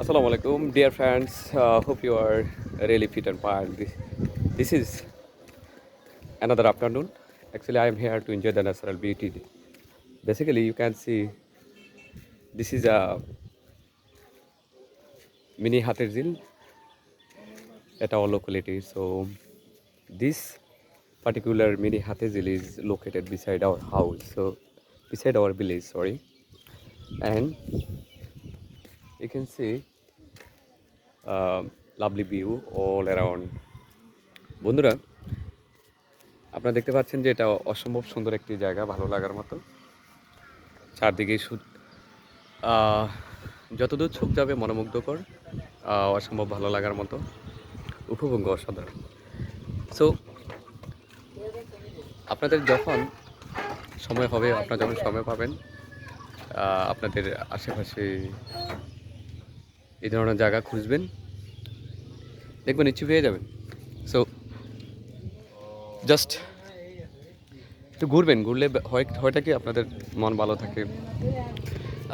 Assalamu alaikum, dear friends. Hope you are really fit and fine. This is another afternoon. Actually, I am here to enjoy the natural beauty. Basically, you can see this is a mini Haterzil at our locality. So, this particular mini Haterzil is located beside our house. So, beside our village, sorry. And you can see lovely view all around. বন্ধুরা, আপনারা দেখতে পাচ্ছেন যে এটা অসম্ভব সুন্দর একটি জায়গা, ভালো লাগার মতো। চারদিকে যতদূর চোখ যাবে মনোমুগ্ধকর, অসম্ভব ভালো লাগার মতো, উপভোগ্য, অসাধারণ। সো আপনাদের যখন সময় হবে, আপনারা যখন সময় পাবেন, আপনাদের আশেপাশে এই ধরনের জায়গা খুঁজবেন, দেখবেন ইচ্ছে পেয়ে যাবেন। সো জাস্ট একটু ঘুরবেন, ঘুরলে হয়টা কি আপনাদের মন ভালো থাকে।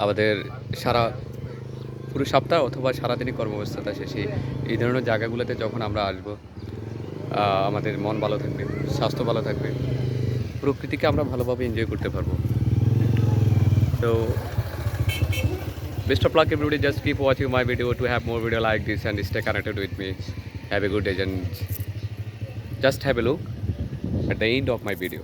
আমাদের সারা পুরো সপ্তাহ অথবা সারাদিনই কর্মব্যস্ততা শেষে এই ধরনের জায়গাগুলোতে যখন আমরা আসব, আমাদের মন ভালো থাকবে, স্বাস্থ্য ভালো থাকবে, প্রকৃতিকে আমরা ভালোভাবে এনজয় করতে পারবো। তো best of luck everybody, just keep watching my video to have more video like this and stay connected with me. Have a good day and just have a look at the end of my video.